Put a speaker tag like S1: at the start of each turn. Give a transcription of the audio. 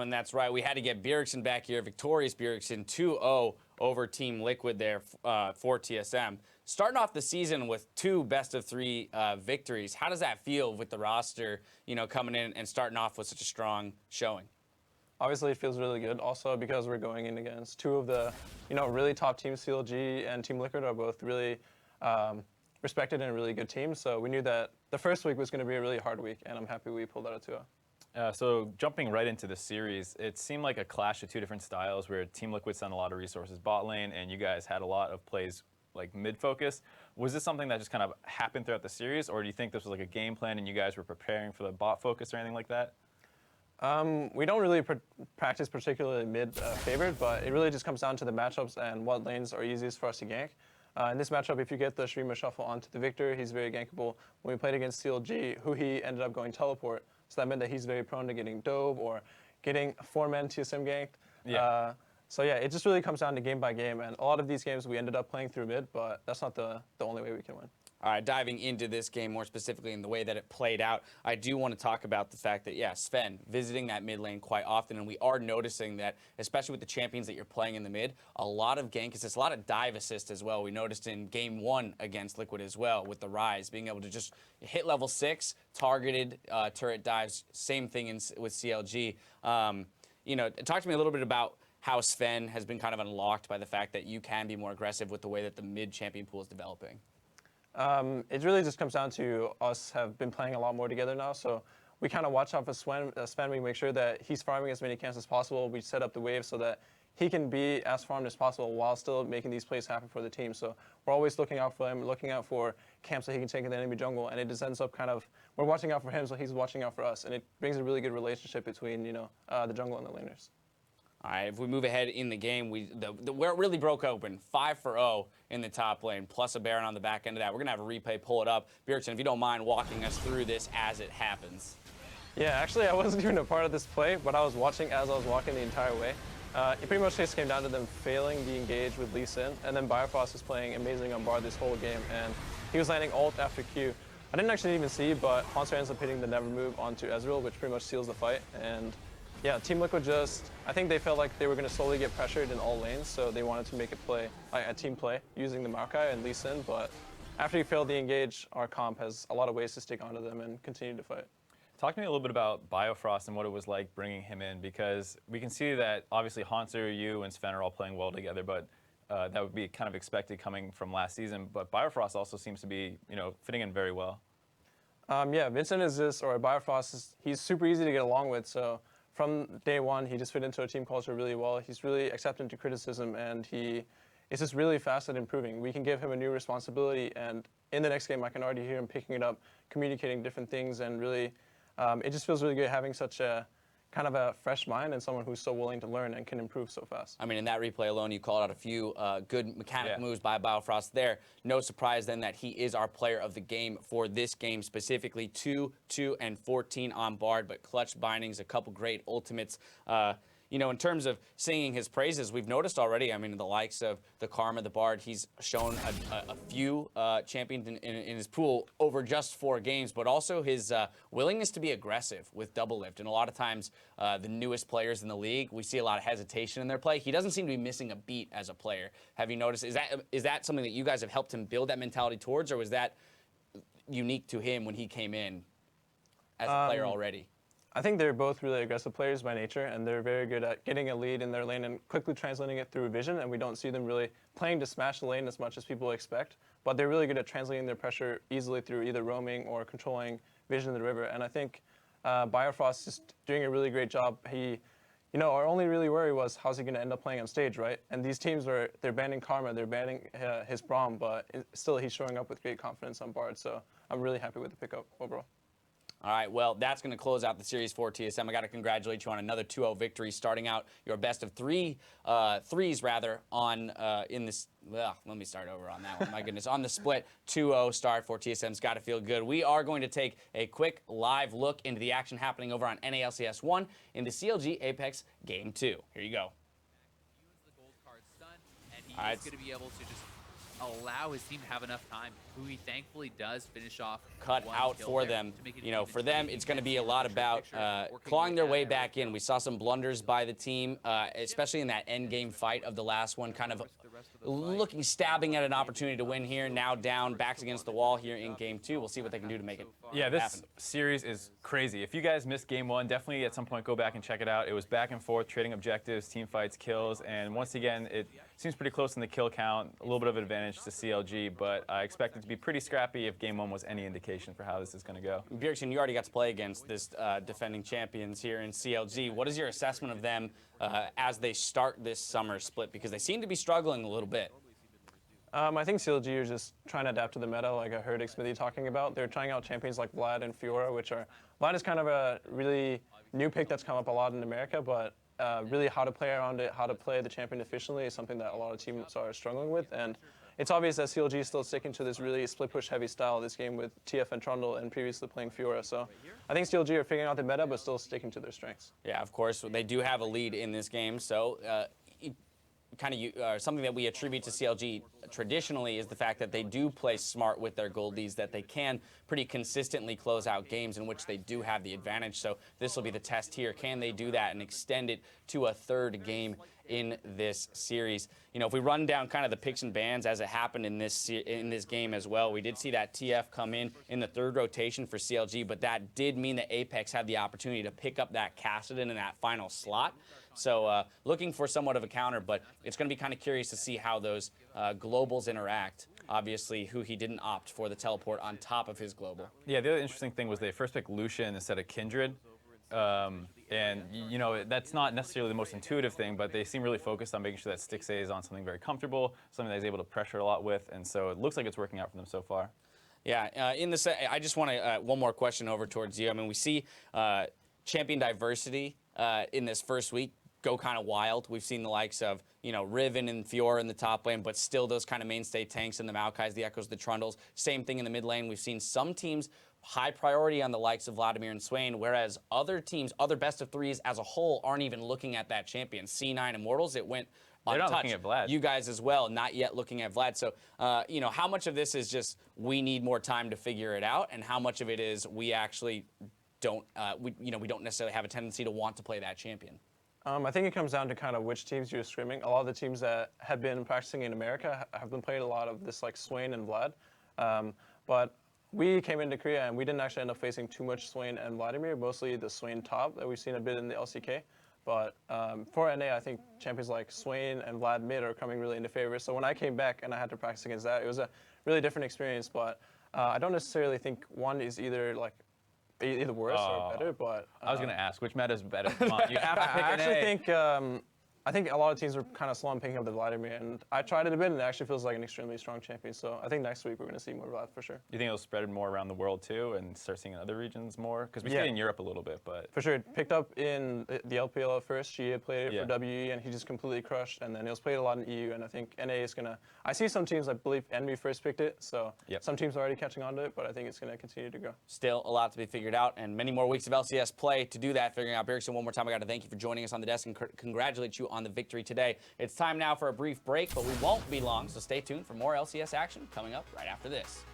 S1: And that's right. We had to get Bjergsen back here. Victorious Bjergsen 2-0 over Team Liquid there for TSM. Starting off the season with 2 best-of-3 victories. How does that feel with the roster, coming in and starting off with such a strong showing?
S2: Obviously, it feels really good. Also, because we're going in against 2 of the, really top teams. CLG and Team Liquid are both really respected and really good teams. So we knew that the first week was going to be a really hard week, and I'm happy we pulled out a 2-0.
S3: So jumping right into the series, it seemed like a clash of 2 different styles where Team Liquid sent a lot of resources bot lane and you guys had a lot of plays like mid-focus. Was this something that just kind of happened throughout the series, or do you think this was like a game plan and you guys were preparing for the bot focus or anything like that?
S2: We don't really practice particularly mid-favored, but it really just comes down to the matchups and what lanes are easiest for us to gank. In this matchup, if you get the streamer shuffle onto the Viktor, he's very gankable. When we played against CLG, he ended up going teleport. So that meant that he's very prone to getting dove or getting 4-man TSM ganked.
S3: Yeah.
S2: So yeah, it just really comes down to game by game. And a lot of these games we ended up playing through mid, but that's not the only way we can win.
S1: All right, diving into this game more specifically in the way that it played out, I do want to talk about the fact that, Sven visiting that mid lane quite often, and we are noticing that, especially with the champions that you're playing in the mid, a lot of gank assists, a lot of dive assists as well. We noticed in game 1 against Liquid as well with the Rise, being able to just hit level 6, targeted turret dives, same thing with CLG. Talk to me a little bit about how Sven has been kind of unlocked by the fact that you can be more aggressive with the way that the mid champion pool is developing.
S2: It really just comes down to us have been playing a lot more together now, so we kind of watch out for Sven. We make sure that he's farming as many camps as possible. We set up the wave so that he can be as farmed as possible while still making these plays happen for the team. So we're always looking out for him, looking out for camps that he can take in the enemy jungle, and it just ends up we're watching out for him, so he's watching out for us, and it brings a really good relationship between the jungle and the laners.
S1: All right, if we move ahead in the game, where it really broke open, 5-0 in the top lane, plus a Baron on the back end of that. We're going to have a replay, pull it up. Bjergsen, if you don't mind walking us through this as it happens.
S2: Yeah, actually, I wasn't even a part of this play, but I was watching as I was walking the entire way. It pretty much just came down to them failing the engage with Lucian, and then Biofrost was playing amazing on Bard this whole game, and he was landing ult after Q. I didn't actually even see, but Hauntzer ends up hitting the never move onto Ezreal, which pretty much seals the fight. And yeah, Team Liquid I think they felt like they were going to slowly get pressured in all lanes, so they wanted to make it a team play using the maokai and Lucian, but after you fail the engage, our comp has a lot of ways to stick onto them and continue to fight.
S3: Talk to me a little bit about Biofrost and what it was like bringing him in, because we can see that obviously Hauntzer, you, and Sven are all playing well together, but that would be kind of expected coming from last season. But Biofrost also seems to be, fitting in very well.
S2: Yeah, Vincent Biofrost, he's super easy to get along with, so from day one, he just fit into a team culture really well. He's really accepting to criticism, and he is just really fast at improving. We can give him a new responsibility, and in the next game, I can already hear him picking it up, communicating different things, and really, it just feels really good having such a kind of a fresh mind and someone who's so willing to learn and can improve so fast.
S1: I mean, in that replay alone, you called out a few good mechanic moves by Biofrost there. No surprise then that he is our player of the game for this game specifically. 2, 2, and 14 on Bard, but clutch bindings, a couple great ultimates. In terms of singing his praises, we've noticed already, I mean, the likes of the Karma, the Bard, he's shown a few champions in his pool over just 4 games, but also his willingness to be aggressive with Doublelift. And a lot of times, the newest players in the league, we see a lot of hesitation in their play. He doesn't seem to be missing a beat as a player. Have you noticed? Is that something that you guys have helped him build that mentality towards, or was that unique to him when he came in as a player already?
S2: I think they're both really aggressive players by nature, and they're very good at getting a lead in their lane and quickly translating it through vision, and we don't see them really playing to smash the lane as much as people expect, but they're really good at translating their pressure easily through either roaming or controlling vision in the river, and I think Biofrost is doing a really great job. Our only really worry was how's he going to end up playing on stage, right? And these teams they're banning Karma, they're banning his Braum, but still he's showing up with great confidence on Bard, so I'm really happy with the pickup overall.
S1: All right, well, that's going to close out the series for TSM. I got to congratulate you on another 2-0 victory, starting out your best of threes on in this. Well, let me start over on that one. My goodness, on the split 2-0 start for TSM's got to feel good. We are going to take a quick live look into the action happening over on NALCS 1 in the CLG Apex Game 2. Here you go.
S4: Use the gold card stun, and he is going to be able to just allow his team to have enough time. Who he thankfully does finish off
S1: cut
S4: one
S1: out
S4: kill
S1: for
S4: there
S1: them.
S4: to make it
S1: You know,
S4: even
S1: for them,
S4: trade.
S1: it's going to
S4: You
S1: be
S4: can
S1: a
S4: see
S1: lot
S4: the trick
S1: about
S4: picture working
S1: clawing their
S4: at
S1: way
S4: that
S1: back
S4: right
S1: in.
S4: now.
S1: We saw some blunders by the team, especially in that end game fight of the last one, kind of looking, stabbing at an opportunity to win here. Now down, backs against the wall here in game 2. We'll see what they can do to make it
S3: Yeah, this
S1: happen.
S3: series is crazy. If you guys missed game 1, definitely at some point go back and check it out. It was back and forth, trading objectives, team fights, kills, and once again, it seems pretty close in the kill count. A little bit of advantage to CLG, but I expect it to be pretty scrappy if game 1 was any indication for how this is going to go.
S1: Bjergsen, you already got to play against this defending champions here in CLG. What is your assessment of them as they start this summer split? Because they seem to be struggling a little bit.
S2: I think CLG are just trying to adapt to the meta, like I heard Xmithy talking about. They're trying out champions like Vlad and Fiora, which are... Vlad is kind of a really new pick that's come up a lot in America, but really how to play around it, how to play the champion efficiently is something that a lot of teams are struggling with. And it's obvious that CLG is still sticking to this really split push heavy style this game with TF and Trundle and previously playing Fiora. So I think CLG are figuring out the meta, but still sticking to their strengths.
S1: Yeah, of course. They do have a lead in this game, so something that we attribute to CLG traditionally is the fact that they do play smart with their goldies, that they can pretty consistently close out games in which they do have the advantage. So this will be the test here. Can they do that and extend it to a third game in this series? You know, if we run down kind of the picks and bans as it happened in this game as well, we did see that TF come in the third rotation for CLG, but that did mean that Apex had the opportunity to pick up that Kassadin in that final slot. So looking for somewhat of a counter, but it's going to be kind of curious to see how those globals interact. Obviously, who he didn't opt for the teleport on top of his global.
S3: Yeah, the other interesting thing was they first picked Lucian instead of Kindred. And, you know, that's not necessarily the most intuitive thing, but they seem really focused on making sure that Stick stays on something very comfortable, something that he's able to pressure a lot with, and so it looks like it's working out for them so far.
S1: Yeah, in this, I just want to, one more question over towards you. I mean, we see champion diversity in this first week go kind of wild. We've seen the likes of, you know, Riven and Fiora in the top lane, but still those kind of mainstay tanks in the Maokais, the Echoes, the Trundles. Same thing in the mid lane. We've seen some teams high priority on the likes of Vladimir and Swain, whereas other teams, other best of threes as a whole, aren't even looking at that champion. C9 Immortals, it went
S3: They're
S1: untouched.
S3: not looking at Vlad.
S1: You guys as well, not yet looking at Vlad. So, you know, how much of this is just we need more time to figure it out, and how much of it is we actually don't, we don't necessarily have a tendency to want to play that champion?
S2: I think it comes down to kind of which teams you're scrimming. A lot of the teams that have been practicing in America have been playing a lot of this like Swain and Vlad. But we came into Korea and we didn't actually end up facing too much Swain and Vladimir, mostly the Swain top that we've seen a bit in the LCK. But for NA, I think champions like Swain and Vlad mid are coming really into favor. So when I came back and I had to practice against that, it was a really different experience. But I don't necessarily think one is either worse or better, but...
S3: I was going to ask, which meta is better? Come on, you have to pick
S2: I
S3: an
S2: actually
S3: A.
S2: think a lot of teams are kind of slow on picking up the Vladimir, and I tried it a bit, and it actually feels like an extremely strong champion. So I think next week we're going to see more Vlad for sure.
S3: You think it'll spread more around the world too, and start seeing in other regions more? Because we see it in Europe a little bit, but
S2: for sure, it picked up in the LPL at first. Gia played it for WE, and he just completely crushed. And then it was played a lot in EU, and I think NA is going to. I see some teams, I believe Envy first picked it, so some teams are already catching on to it, but I think it's going to continue to go.
S1: Still a lot to be figured out, and many more weeks of LCS play to do that. Figuring out Bjergsen one more time. I got to thank you for joining us on the desk and congratulate you on the victory today. It's time now for a brief break, but we won't be long, so stay tuned for more LCS action coming up right after this.